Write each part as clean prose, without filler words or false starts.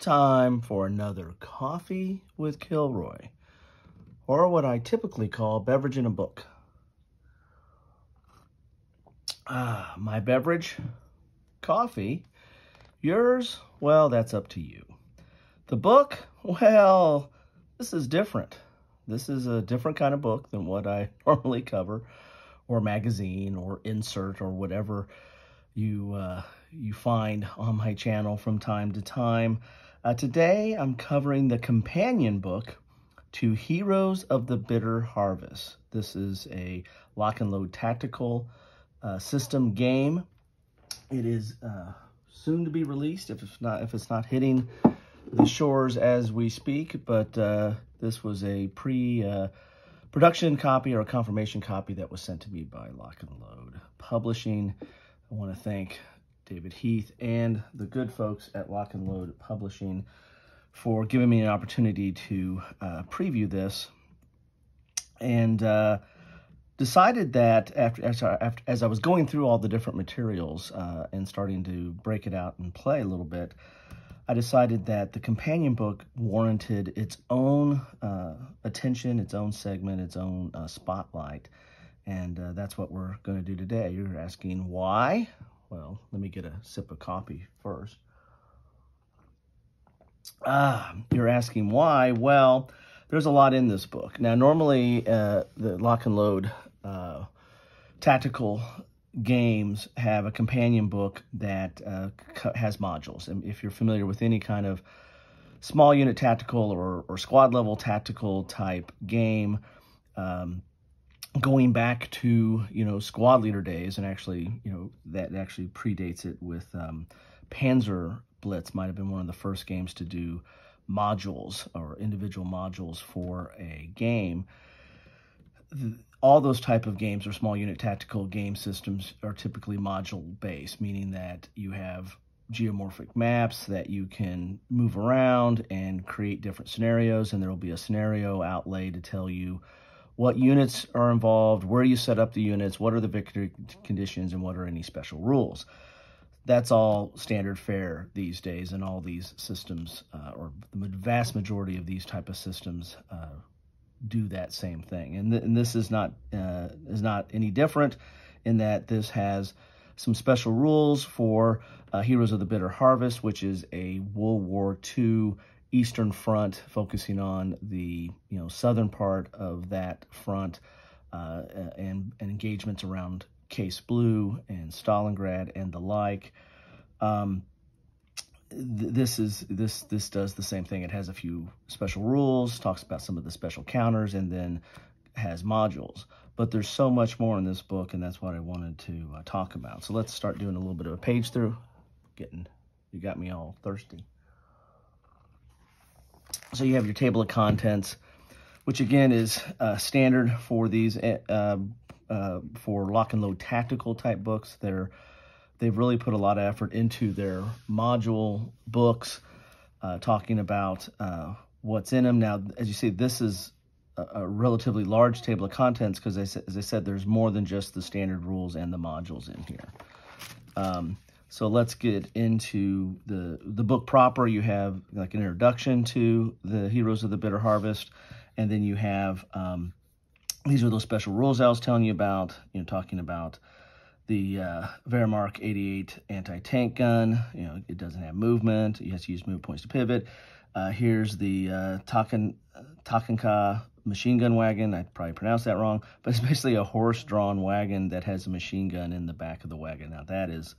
time for another Coffee with Kilroy, or what I typically call beverage in a book. My beverage, coffee. Yours, well, that's up to you. The book, well, this is different. This is a different kind of book than what I normally cover, or magazine, or insert, or whatever you find on my channel from time to time. Today, I'm covering the companion book to Heroes of the Bitter Harvest. This is a lock and load tactical system game. It is soon to be released if it's not hitting the shores as we speak, but this was a production copy or a confirmation copy that was sent to me by Lock and Load Publishing. I want to thank David Heath and the good folks at Lock and Load Publishing for giving me an opportunity to preview this, and decided that as I was going through all the different materials and starting to break it out and play a little bit, I decided that the companion book warranted its own attention, its own segment, its own spotlight. And that's what we're going to do today. You're asking why? Well, let me get a sip of coffee first. You're asking why? Well, there's a lot in this book. Now, normally the Lock and Load tactical games have a companion book that has modules. And if you're familiar with any kind of small unit tactical or squad level tactical type game, going back to, squad leader days, and actually, that actually predates it with Panzer Blitz might have been one of the first games to do modules or individual modules for a game. All those type of games or small unit tactical game systems are typically module based, meaning that you have geomorphic maps that you can move around and create different scenarios, and there will be a scenario outlay to tell you what units are involved, where you set up the units, what are the victory conditions, and what are any special rules. That's all standard fare these days, and all these systems, or the vast majority of these type of systems, do that same thing. And this is not any different in that this has some special rules for Heroes of the Bitter Harvest, which is a World War II Eastern Front, focusing on the southern part of that front, and engagements around Case Blue and Stalingrad and the like. This does the same thing. It has a few special rules, talks about some of the special counters, and then has modules. But there's so much more in this book, and that's what I wanted to talk about. So let's start doing a little bit of a page through. You got me all thirsty. So you have your table of contents, which again is standard for these for lock and load tactical type books. They've really put a lot of effort into their module books, talking about what's in them. Now, as you see, this is a relatively large table of contents because, as I said, there's more than just the standard rules and the modules in here. So let's get into the book proper. You have like an introduction to the Heroes of the Bitter Harvest, and then you have these are those special rules I was telling you about. Talking about the Wehrmacht 88 anti-tank gun. It doesn't have movement. You have to use move points to pivot. Here's the Tachanka machine gun wagon. I probably pronounced that wrong, but it's basically a horse-drawn wagon that has a machine gun in the back of the wagon. Now that is,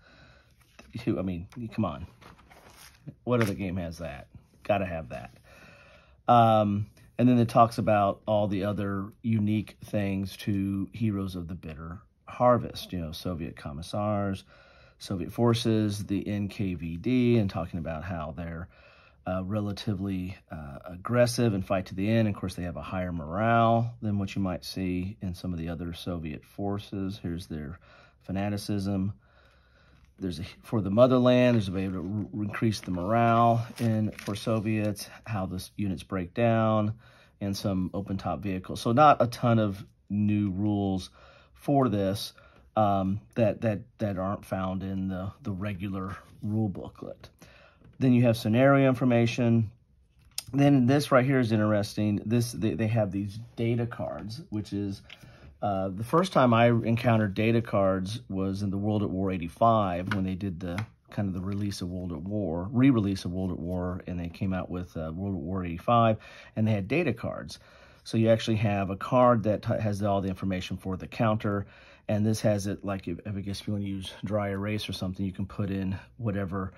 I mean, come on. What other game has that? Gotta have that. And then it talks about all the other unique things to Heroes of the Bitter Harvest, Soviet commissars, Soviet forces, the NKVD, and talking about how they're relatively aggressive and fight to the end. Of course, they have a higher morale than what you might see in some of the other Soviet forces. Here's their fanaticism. For the motherland, there's a way to increase the morale for Soviets, how the units break down, and some open-top vehicles. So not a ton of new rules for this that aren't found in the regular rule booklet. Then you have scenario information. Then this right here is interesting. They have these data cards, which is the first time I encountered data cards was in the World at War 85 when they did the kind of the release of World at War, re-release of World at War, and they came out with World at War 85, and they had data cards. So you actually have a card that has all the information for the counter, and this has it like, I guess if you want to use dry erase or something, you can put in whatever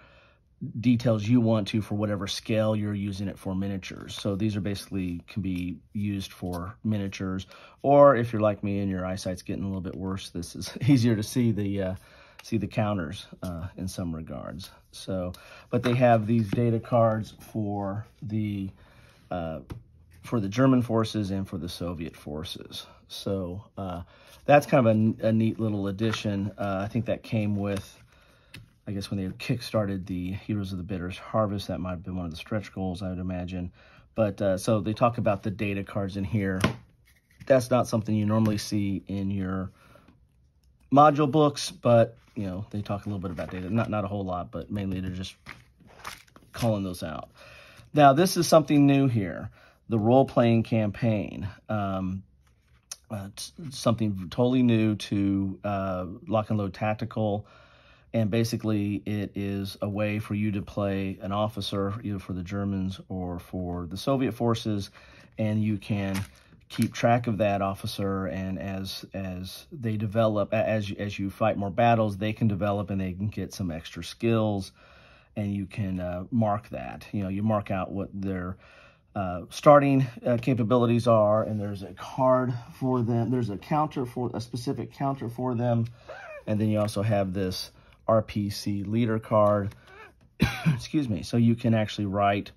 details you want to for whatever scale you're using it for miniatures. So these are basically can be used for miniatures, or if you're like me and your eyesight's getting a little bit worse, this is easier to see the counters in some regards. So, but they have these data cards for the German forces and for the Soviet forces. So that's kind of a neat little addition. I think that came with, I guess, when they kick-started the Heroes of the Bitter Harvest. That might have been one of the stretch goals, I would imagine. But so they talk about the data cards in here. That's not something you normally see in your module books, but you know, they talk a little bit about data. Not a whole lot, but mainly they're just calling those out. Now, this is something new here, the role-playing campaign. Something totally new to Lock and Load Tactical. And basically, it is a way for you to play an officer, either for the Germans or for the Soviet forces, and you can keep track of that officer. And as they develop, as you fight more battles, they can develop and they can get some extra skills, and you can mark that. You know, you mark out what their starting capabilities are, and there's a card for them. There's a specific counter for them, and then you also have this RPC leader card, excuse me, so you can actually write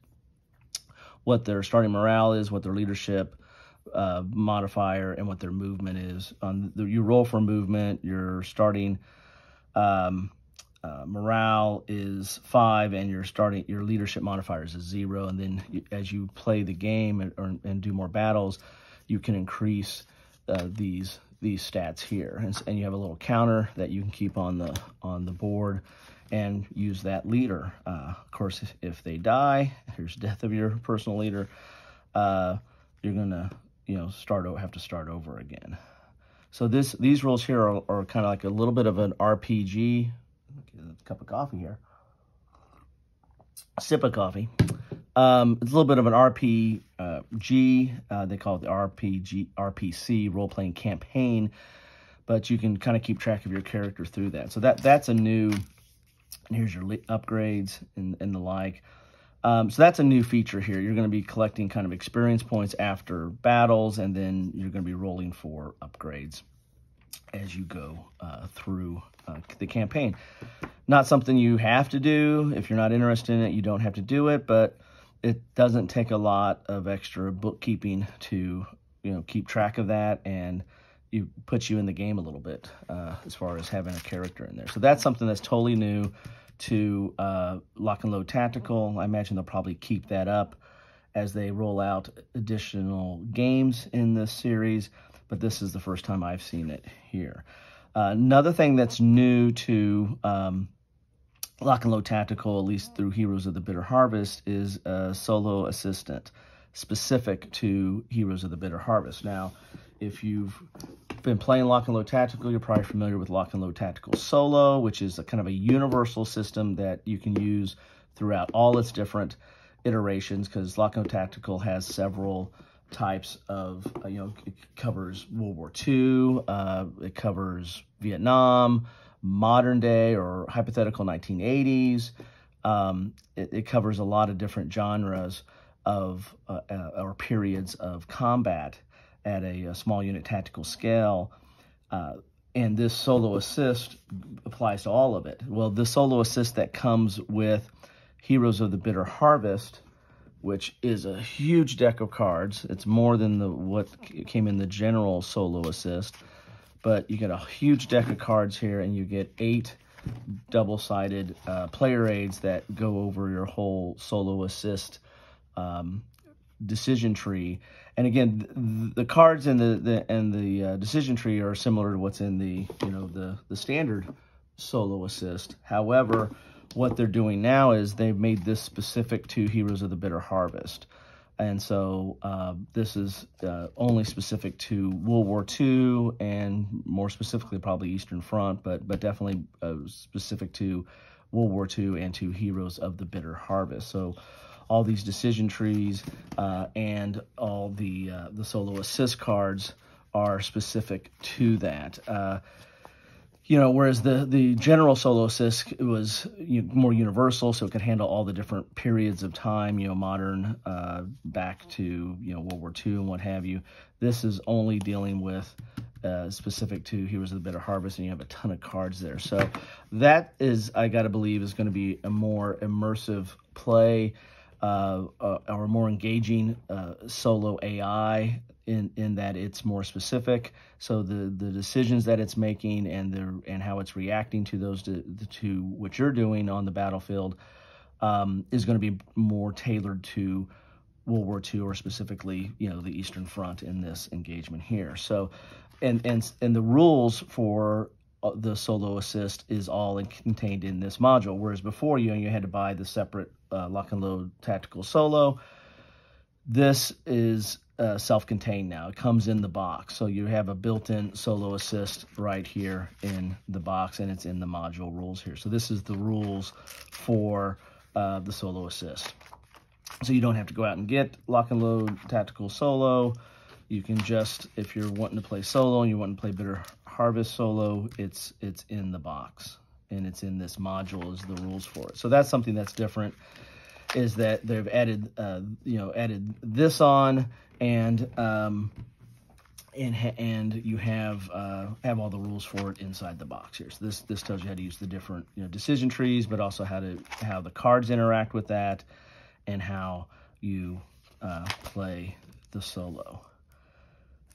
what their starting morale is, what their leadership modifier, and what their movement is. You roll for movement, your starting morale is 5, and your leadership modifier is 0, and then as you play the game and do more battles, you can increase these stats here, and you have a little counter that you can keep on the board and use that leader. Of course, if they die, here's death of your personal leader, you're gonna have to start over again. So these rules here are kind of like a little bit of an RPG. Get a cup of coffee here. Sip of coffee. It's a little bit of an RPG. They call it the RPC, role-playing campaign, but you can kind of keep track of your character through that. So that's a new, and here's your upgrades and the like. So that's a new feature here. You're going to be collecting kind of experience points after battles, and then you're going to be rolling for upgrades as you go through the campaign. Not something you have to do. If you're not interested in it, you don't have to do it, but it doesn't take a lot of extra bookkeeping to, keep track of that, and it puts you in the game a little bit as far as having a character in there. So that's something that's totally new to Lock and Load Tactical. I imagine they'll probably keep that up as they roll out additional games in this series, but this is the first time I've seen it here. Another thing that's new to Lock and Load Tactical, at least through Heroes of the Bitter Harvest, is a solo assistant specific to Heroes of the Bitter Harvest. Now, if you've been playing Lock and Load Tactical, you're probably familiar with Lock and Load Tactical Solo, which is a kind of a universal system that you can use throughout all its different iterations, because Lock and Load Tactical has several types of, it covers World War II, it covers Vietnam, modern day or hypothetical 1980s. It covers a lot of different genres of or periods of combat at a small unit tactical scale. And this solo assist applies to all of it. Well, the solo assist that comes with Heroes of the Bitter Harvest, which is a huge deck of cards. It's more than what came in the general solo assist. But you get a huge deck of cards here, and you get 8 double-sided player aids that go over your whole solo assist decision tree. And again, the cards in the decision tree are similar to what's in the the standard solo assist. However, what they're doing now is they've made this specific to Heroes of the Bitter Harvest. And so this is only specific to World War II, and more specifically probably Eastern Front, but definitely specific to World War II and to Heroes of the Bitter Harvest. So all these decision trees and all the solo assist cards are specific to that. You know, whereas the general solo assist was more universal, so it could handle all the different periods of time, you know, modern back to, you know, World War II and what have you. This is only dealing with specific to Heroes of the Bitter Harvest, and you have a ton of cards there. So that is, I got to believe, is going to be a more immersive play, or a more engaging solo AI in that it's more specific. So the decisions that it's making and how it's reacting to those to what you're doing on the battlefield is going to be more tailored to World War II, or specifically, you know, the Eastern Front in this engagement here. So, and the rules for the solo assist is all contained in this module, whereas before you had to buy the separate lock and load tactical solo. This is self-contained now. It comes in the box, so you have a built-in solo assist right here in the box, and it's in the module rules here. So this is the rules for the solo assist. So you don't have to go out and get lock and load tactical solo. You can just, if you're wanting to play solo and you want to play Bitter Harvest solo, it's in the box, and it's in this module as the rules for it. So that's something that's different, is that they've added added this on, and you have all the rules for it inside the box here. So this tells you how to use the different decision trees, but also how the cards interact with that, and how you play the solo.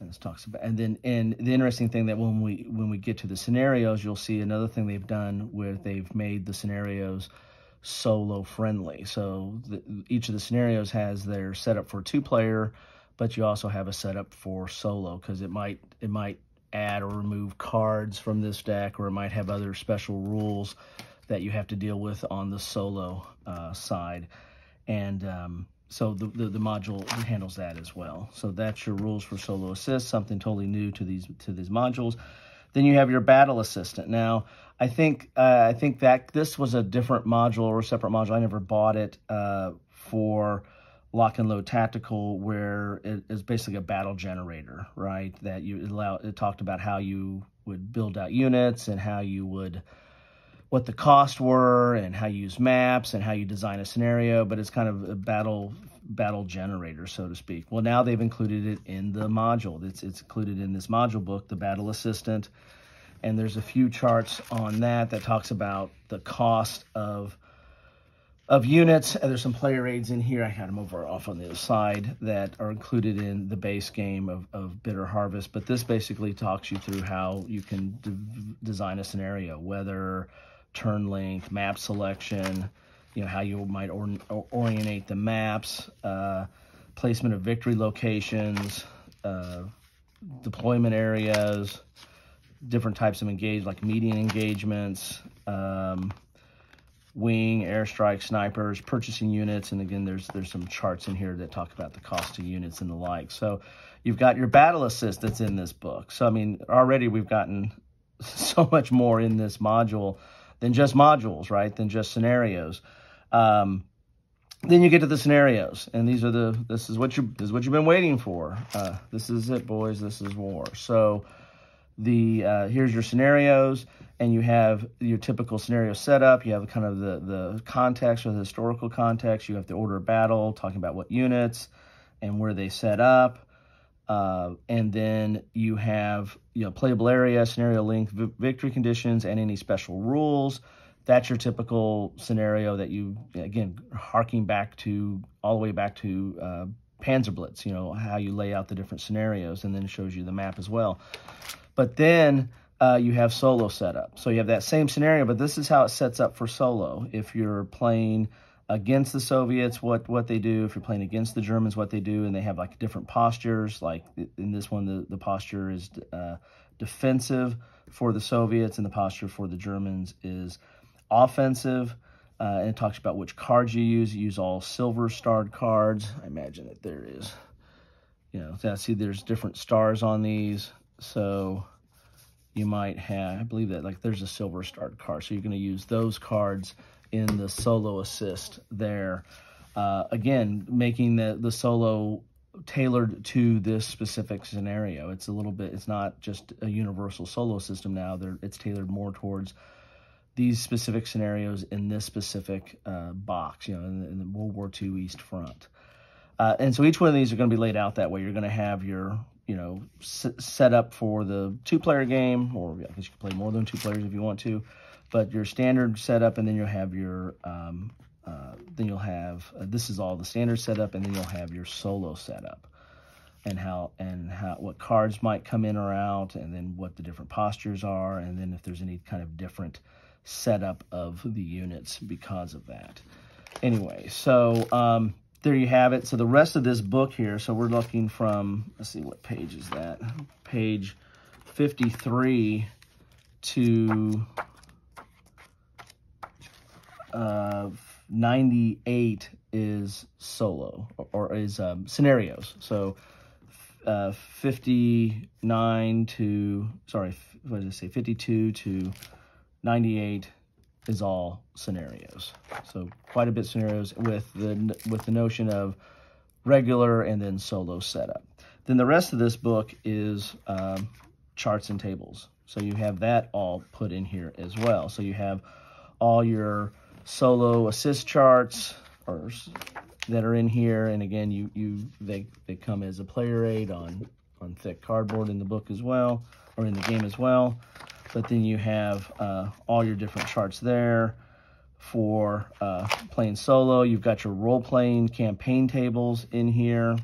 And this talks about, and the interesting thing that when we get to the scenarios, you'll see another thing they've done where they've made the scenarios solo friendly. So each of the scenarios has their setup for 2-player, but you also have a setup for solo, because it might add or remove cards from this deck, or it might have other special rules that you have to deal with on the solo side. And so the module handles that as well. So that's your rules for solo assist, something totally new to these modules. Then you have your battle assistant. Now, I think that this was a different module or a separate module. I never bought it for Lock and Load Tactical, where it is basically a battle generator, right? That it talked about how you would build out units, and how you would, what the costs were, and how you use maps, and how you design a scenario, but it's kind of a battle generator, so to speak. Well, now they've included it in the module. It's included in this module book, the Battle Assistant, and there's a few charts on that talks about the cost of units. And there's some player aids in here. I had them off on the other side that are included in the base game of Bitter Harvest, but this basically talks you through how you can design a scenario, whether turn length, map selection, how you might orientate the maps, placement of victory locations, deployment areas, different types of like median engagements, wing, airstrike, snipers, purchasing units, and again, there's some charts in here that talk about the cost of units and the like. So you've got your battle assist that's in this book. So I mean, already we've gotten so much more in this module than just modules, right? Than just scenarios. Then you get to the scenarios, and this is what you've been waiting for. This is it, boys. This is war. So here's your scenarios, and you have your typical scenario setup. You have kind of the context, or the historical context. You have the order of battle, talking about what units and where they set up. And then you have playable area, scenario length, victory conditions, and any special rules. That's your typical scenario that you, again, harking all the way back to Panzerblitz, how you lay out the different scenarios, and then it shows you the map as well. But then you have solo setup. So you have that same scenario, but this is how it sets up for solo. If you're playing against the Soviets, what they do. If you're playing against the Germans, what they do. And they have like different postures. Like in this one, the posture is defensive for the Soviets, and the posture for the Germans is offensive. And it talks about which cards you use. You use all silver starred cards. I imagine that there is, see there's different stars on these. So you might have, I believe that like there's a silver starred card. So you're going to use those cards in the solo assist there. Again, making the solo tailored to this specific scenario. It's a little bit, it's not just a universal solo system now. It's tailored more towards these specific scenarios in this specific box, in the World War II East Front. And so each one of these are going to be laid out that way. You're going to have your, set up for the 2-player game, or I guess you can play more than 2 players if you want to, but your standard setup, and then you'll have your, this is all the standard setup, and then you'll have your solo setup, and what cards might come in or out, and then what the different postures are, and then if there's any kind of different setup of the units because of that. Anyway, so there you have it. So the rest of this book here, so we're looking from, let's see, what page is that? Page 53 to 98 is solo, or is scenarios. So 59 to, sorry, what did I say? 52 to 98 is all scenarios. So quite a bit scenarios with the notion of regular and then solo setup. Then the rest of this book is charts and tables. So you have that all put in here as well. So you have all your solo assist charts that are in here, and again, they come as a player aid on thick cardboard in the book as well, or in the game as well. But then you have all your different charts there for playing solo. You've got your role-playing campaign tables in here.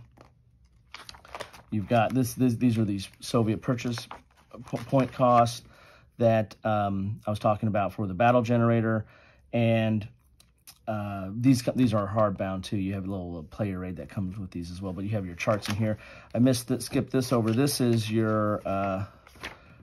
You've got these are these Soviet purchase point costs that I was talking about for the battle generator, and these are hardbound too. You have a little player aid that comes with these as well, but you have your charts in here. I skipped this over. This is your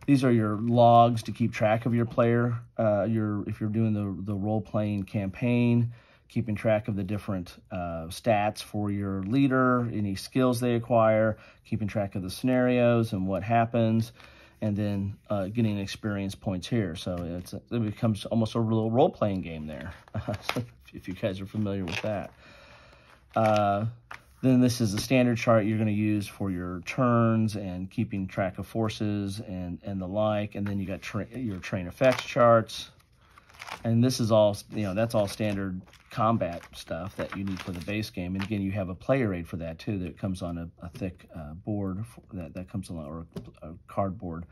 these are your logs to keep track of your player. If you're doing the role-playing campaign, keeping track of the different stats for your leader, any skills they acquire, keeping track of the scenarios and what happens, and then getting experience points here. So it becomes almost a little role-playing game there, if you guys are familiar with that. Then this is a standard chart you're going to use for your turns and keeping track of forces and the like. And then you got your train effects charts. And this is all, that's all standard combat stuff that you need for the base game. And again, you have a player aid for that too, that comes on a thick board that comes along, or a cardboard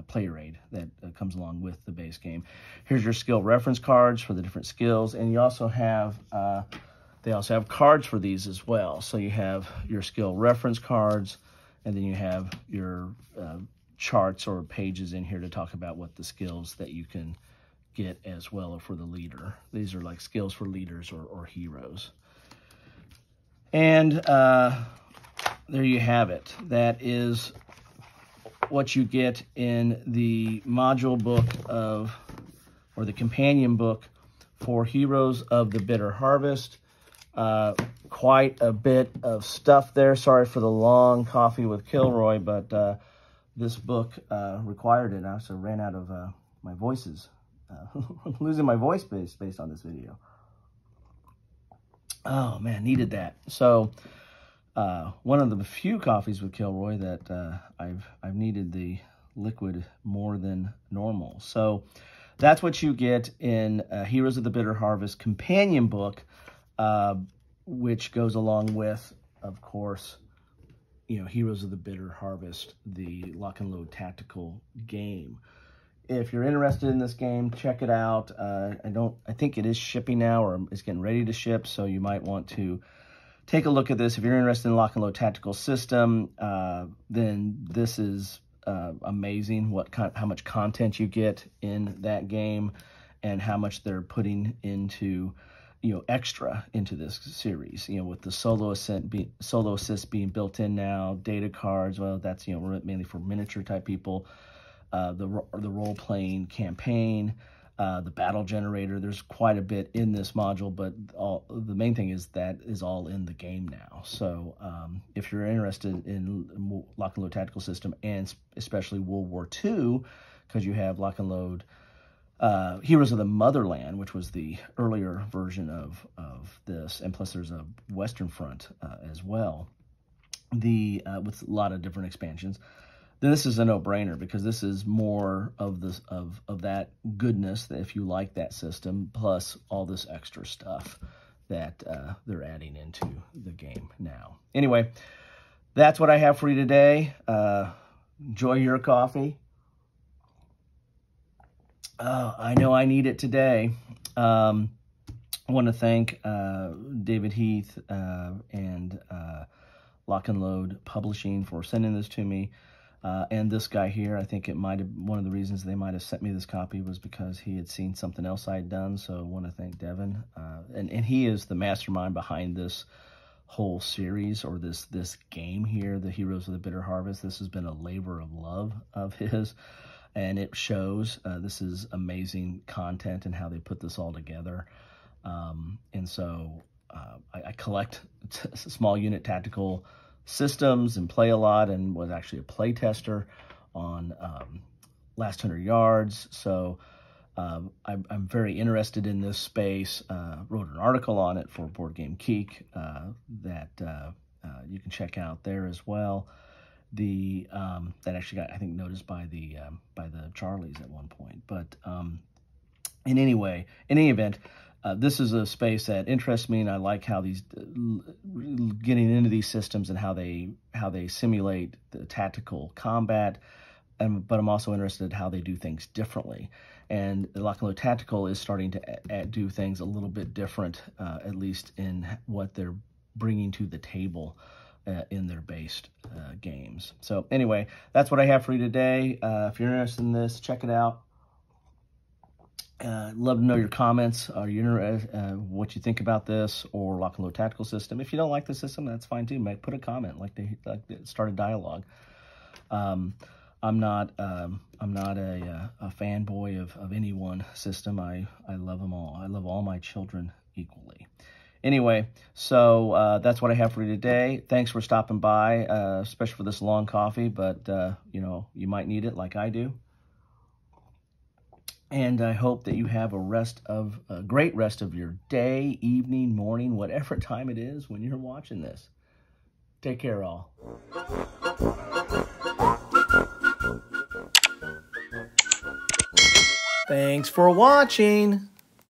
player aid that comes along with the base game. Here's your skill reference cards for the different skills. And you also have, they also have cards for these as well. So you have your skill reference cards, and then you have your charts or pages in here to talk about what the skills that you can get as well for the leader. These are like skills for leaders or heroes. And there you have it. That is what you get in the module book or the companion book for Heroes of the Bitter Harvest. Quite a bit of stuff there. Sorry for the long coffee with Kilroy, but this book required it. I also ran out of my voices. I'm losing my voice based on this video. Oh man, needed that. So one of the few coffees with Kilroy that I've needed the liquid more than normal. So that's what you get in Heroes of the Bitter Harvest companion book, which goes along with, of course, Heroes of the Bitter Harvest, the lock and load tactical game. If you're interested in this game, check it out. I think it is shipping now, or it's getting ready to ship, so you might want to take a look at this. If you're interested in lock and load tactical system, then this is amazing. How much content you get in that game, and how much they're putting into extra into this series, with the solo assist being built in now, data cards, well, that's, mainly for miniature type people, the role-playing campaign, the battle generator. There's quite a bit in this module, but the main thing is that is all in the game now. So if you're interested in lock and load tactical system, and especially World War II, because you have lock and load Heroes of the Motherland, which was the earlier version of this, and plus there's a Western Front as well, with a lot of different expansions. Then this is a no-brainer, because this is more of this of that goodness that if you like that system, plus all this extra stuff that they're adding into the game now. Anyway, that's what I have for you today. Enjoy your coffee. I know I need it today. I want to thank David Heath and Lock and Load Publishing for sending this to me. And this guy here, I think it might have, one of the reasons they might have sent me this copy was because he had seen something else I had done. So I want to thank Devin. And he is the mastermind behind this whole series, or this game here, the Heroes of the Bitter Harvest. This has been a labor of love of his, and it shows. This is amazing content and how they put this all together. And so I collect small unit tactical systems and play a lot, and was actually a play tester on Last 100 Yards. So I'm very interested in this space. Wrote an article on it for Board Game Geek that you can check out there as well. That actually got, I think, noticed by the Charlies at one point. But in any event, this is a space that interests me, and I like how these getting into these systems and how they simulate the tactical combat. But I'm also interested in how they do things differently. And Lock and Load Tactical is starting to do things a little bit different, at least in what they're bringing to the table in their based games. So anyway, that's what I have for you today. If you're interested in this, check it out. Love to know your comments. Are you interested, what you think about this or Lock and Load Tactical System? If you don't like the system, that's fine too. Put a comment, like start a dialogue. I'm not a fanboy of any one system. I love them all. I love all my children equally. Anyway, so that's what I have for you today. Thanks for stopping by, especially for this long coffee, but you know, you might need it like I do. And I hope that you have a great rest of your day, evening, morning, whatever time it is when you're watching this. Take care, all. Thanks for watching.